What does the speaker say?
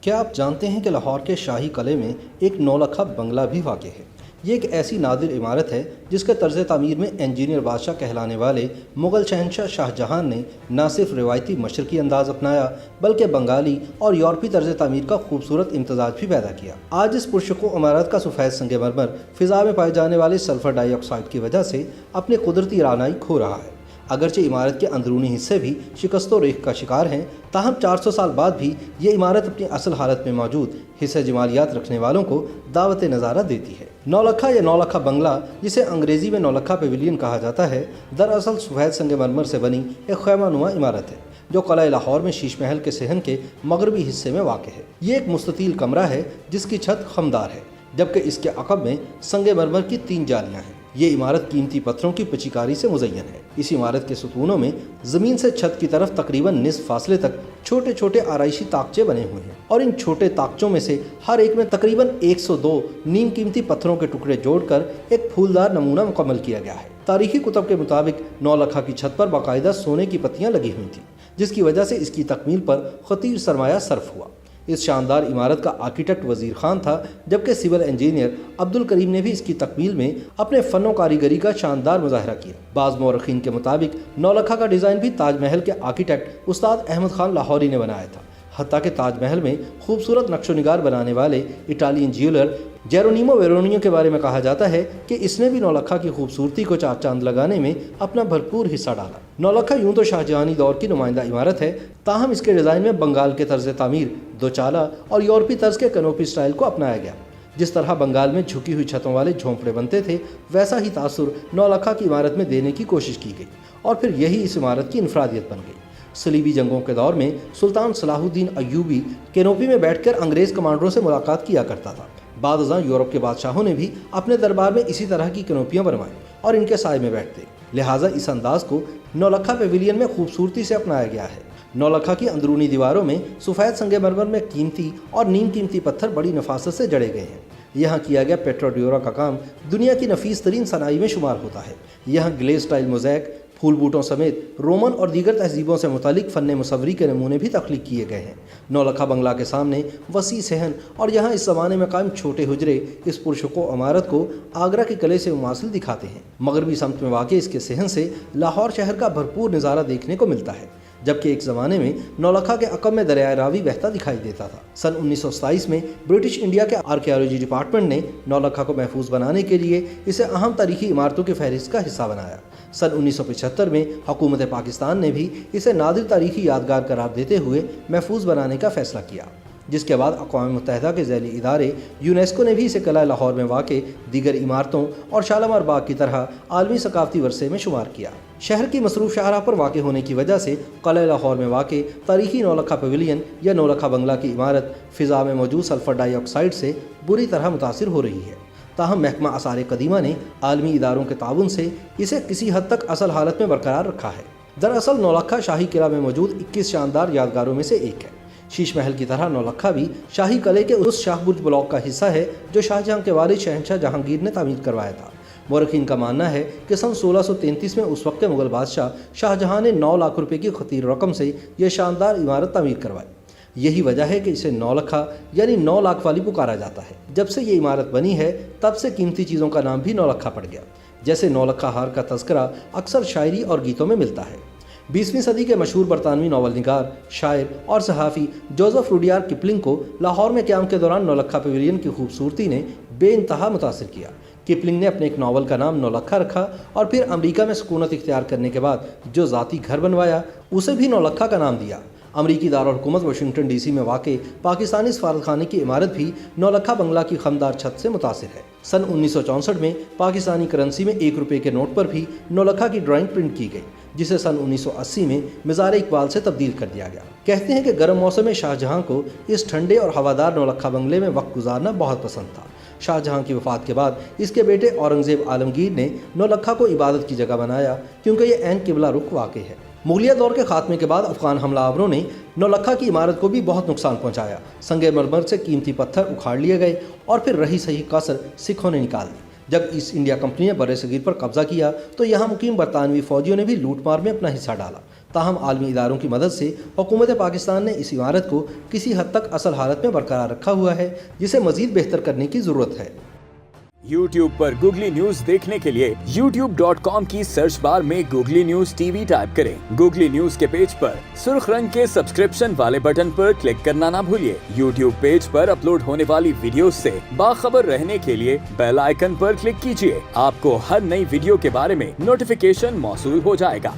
کیا آپ جانتے ہیں کہ لاہور کے شاہی قلعے میں ایک نولکھا بنگلہ بھی واقع ہے؟ یہ ایک ایسی نادر عمارت ہے جس کے طرز تعمیر میں انجینئر بادشاہ کہلانے والے مغل شہنشاہ شاہ جہاں نے نہ صرف روایتی مشرقی انداز اپنایا بلکہ بنگالی اور یورپی طرز تعمیر کا خوبصورت امتزاج بھی پیدا کیا۔ آج اس پرشکوہ عمارت کا سفید سنگ مرمر فضا میں پائے جانے والے سلفر ڈائی آکسائڈ کی وجہ سے اپنے قدرتی رعنائی کھو رہا ہے۔ اگرچہ عمارت کے اندرونی حصے بھی شکست و ریخت کا شکار ہیں، تاہم 400 سال بعد بھی یہ عمارت اپنی اصل حالت میں موجود حصہ جمالیات رکھنے والوں کو دعوت نظارہ دیتی ہے۔ نولکھا یا نولکھا بنگلہ، جسے انگریزی میں نولکھا پیویلین کہا جاتا ہے، دراصل سفید سنگ مرمر سے بنی ایک خیمہ نما عمارت ہے جو قلعہ لاہور میں شیش محل کے صحن کے مغربی حصے میں واقع ہے۔ یہ ایک مستطیل کمرہ ہے جس کی چھت خمدار ہے، جبکہ اس کے عقب میں سنگ مرمر کی 3 جالیاں ہیں۔ یہ عمارت قیمتی پتھروں کی پچیکاری سے مزین ہے۔ اس عمارت کے ستونوں میں زمین سے چھت کی طرف تقریباً نصف فاصلے تک چھوٹے چھوٹے آرائشی طاقچے بنے ہوئے ہیں، اور ان چھوٹے طاقچوں میں سے ہر ایک میں تقریباً 102 نیم قیمتی پتھروں کے ٹکڑے جوڑ کر ایک پھولدار نمونہ مکمل کیا گیا ہے۔ تاریخی کتب کے مطابق نولکھا کی چھت پر باقاعدہ سونے کی پتیاں لگی ہوئی تھیں، جس کی وجہ سے اس کی تکمیل پر خطیر سرمایہ صرف ہوا۔ اس شاندار عمارت کا آرکیٹیکٹ وزیر خان تھا، جبکہ سول انجینئر عبدالکریم نے بھی اس کی تکمیل میں اپنے فن و کاریگری کا شاندار مظاہرہ کیا۔ بعض مورخین کے مطابق نولکھا کا ڈیزائن بھی تاج محل کے آرکیٹیکٹ استاد احمد خان لاہوری نے بنایا تھا، حتیٰ کہ تاج محل میں خوبصورت نقش و نگار بنانے والے اٹالین جیولر جیرونیمو ویرونیو کے بارے میں کہا جاتا ہے کہ اس نے بھی نولکھا کی خوبصورتی کو چار چاند لگانے میں اپنا بھرپور حصہ ڈالا۔ نولکھا یوں تو شاہجہانی دور کی نمائندہ عمارت ہے، تاہم اس کے ڈیزائن میں بنگال کے طرز تعمیر، دوچالہ اور یورپی طرز کے کنوپی سٹائل کو اپنایا گیا۔ جس طرح بنگال میں جھکی ہوئی چھتوں والے جھونپڑے بنتے تھے، ویسا ہی تاثر نولکھا کی عمارت میں دینے کی کوشش کی گئی، اور پھر یہی اس عمارت کی انفرادیت بن گئی۔ صلیبی جنگوں کے دور میں سلطان صلاح الدین ایوبی کینوپی میں بیٹھ کر انگریز کمانڈروں سے ملاقات کیا کرتا تھا۔ بعد ازاں یورپ کے بادشاہوں نے بھی اپنے دربار میں اسی طرح کی کینوپیاں بنوائیں اور ان کے سائے میں بیٹھتے، لہٰذا اس انداز کو نولکھا پیویلین میں خوبصورتی سے اپنایا گیا ہے۔ نولکھا کی اندرونی دیواروں میں سفید سنگ مرمر میں قیمتی اور نیم قیمتی پتھر بڑی نفاست سے جڑے گئے ہیں۔ یہاں کیا گیا پیٹروڈیورا کا کام دنیا کی نفیس ترین صناعی میں شمار ہوتا ہے۔ یہاں گلیز سٹائل موزیک، پھول بوٹوں سمیت رومن اور دیگر تہذیبوں سے متعلق فن مصوری کے نمونے بھی تخلیق کیے گئے ہیں۔ نولکھا بنگلہ کے سامنے وسیع صحن اور یہاں اس زمانے میں قائم چھوٹے حجرے اس پرشکوہ عمارت کو آگرہ کے قلعے سے مماثل دکھاتے ہیں۔ مغربی سمت میں واقع اس کے صحن سے لاہور شہر کا بھرپور نظارہ دیکھنے کو ملتا ہے، جبکہ ایک زمانے میں نولکھا کے عقب میں دریائے راوی بہتا دکھائی دیتا تھا۔ سن 1927 میں برٹش انڈیا کے آرکیالوجی ڈپارٹمنٹ نے نولکھا کو محفوظ بنانے کے لیے اسے اہم تاریخی عمارتوں کی فہرست کا حصہ بنایا۔ سن 1975 میں حکومت پاکستان نے بھی اسے نادر تاریخی یادگار قرار دیتے ہوئے محفوظ بنانے کا فیصلہ کیا، جس کے بعد اقوام متحدہ کے ذیلی ادارے یونیسکو نے بھی اسے قلعہ لاہور میں واقع دیگر عمارتوں اور شالامار باغ کی طرح عالمی ثقافتی ورثے میں شمار کیا۔ شہر کی مصروف شاہراہ پر واقع ہونے کی وجہ سے قلعہ لاہور میں واقع تاریخی نولکھا پیویلین یا نولکھا بنگلہ کی عمارت فضا میں موجود سلفر ڈائی آکسائڈ سے بری طرح متاثر ہو رہی ہے، تاہم محکمہ آثار قدیمہ نے عالمی اداروں کے تعاون سے اسے کسی حد تک اصل حالت میں برقرار رکھا ہے۔ دراصل نولکھا شاہی قلعہ میں موجود 21 شاندار یادگاروں میں سے ایک ہے۔ شیش محل کی طرح نولکھا بھی شاہی قلعے کے اس شاہ برج بلاک کا حصہ ہے جو شاہجہاں کے والد شہنشاہ جہانگیر نے تعمیر کروایا تھا۔ مورخین کا ماننا ہے کہ سن 1633 میں اس وقت کے مغل بادشاہ شاہجہاں نے 9 لاکھ روپے کی خطیر رقم سے یہ شاندار عمارت تعمیر کروائی۔ یہی وجہ ہے کہ اسے نولکھا یعنی 9 لاکھ والی پکارا جاتا ہے۔ جب سے یہ عمارت بنی ہے تب سے قیمتی چیزوں کا نام بھی نولکھا پڑ گیا، جیسے نولکھا ہار کا تذکرہ اکثر شاعری اور گیتوں میں ملتا ہے۔ 20ویں صدی کے مشہور برطانوی ناول نگار، شاعر اور صحافی جوزف روڈیارڈ کپلنگ کو لاہور میں قیام کے دوران نولکھا پیویلین کی خوبصورتی نے بے انتہا متاثر کیا۔ کپلنگ نے اپنے ایک ناول کا نام نولکھا رکھا اور پھر امریکہ میں سکونت اختیار کرنے کے بعد جو ذاتی گھر بنوایا اسے بھی نولکھا کا نام دیا۔ امریکی دارالحکومت واشنگٹن ڈی سی میں واقع پاکستانی سفارتخانے کی عمارت بھی نولکھا بنگلہ کی خمدار چھت سے متاثر ہے۔ سن 1964 میں پاکستانی کرنسی میں 1 روپے کے نوٹ پر بھی نولکھا کی ڈرائنگ پرنٹ کی گئی، جسے سن 1980 میں مزار اقبال سے تبدیل کر دیا گیا۔ کہتے ہیں کہ گرم موسم میں شاہجہاں کو اس ٹھنڈے اور ہوادار نولکھا بنگلے میں وقت گزارنا بہت پسند تھا۔ شاہجہاں کی وفات کے بعد اس کے بیٹے اورنگزیب عالمگیر نے نولکھا کو عبادت کی جگہ بنایا، کیونکہ یہ عین قبلہ رخ واقع ہے۔ مغلیہ دور کے خاتمے کے بعد افغان حملہ آوروں نے نولکھا کی عمارت کو بھی بہت نقصان پہنچایا۔ سنگ مرمر سے قیمتی پتھر اکھاڑ لیے گئے اور پھر رہی صحیح کسر سکھوں نے نکال دی۔ جب ایسٹ انڈیا کمپنی نے برصغیر پر قبضہ کیا تو یہاں مقیم برطانوی فوجیوں نے بھی لوٹ مار میں اپنا حصہ ڈالا۔ تاہم عالمی اداروں کی مدد سے حکومت پاکستان نے اس عمارت کو کسی حد تک اصل حالت میں برقرار رکھا ہوا ہے، جسے مزید بہتر کرنے کی ضرورت ہے۔ YouTube پر گوگلی نیوز دیکھنے کے لیے youtube.com کی سرچ بار میں googly news T V type کریں۔ گوگلی نیوز کے پیج پر سرخ رنگ کے سبسکرپشن والے بٹن پر کلک کرنا نہ بھولیے۔ YouTube پیج پر اپلوڈ ہونے والی ویڈیوز سے باخبر رہنے کے لیے بیل آئیکن پر کلک کیجیے۔ آپ کو ہر نئی ویڈیو کے بارے میں نوٹیفیکیشن موصول ہو جائے گا۔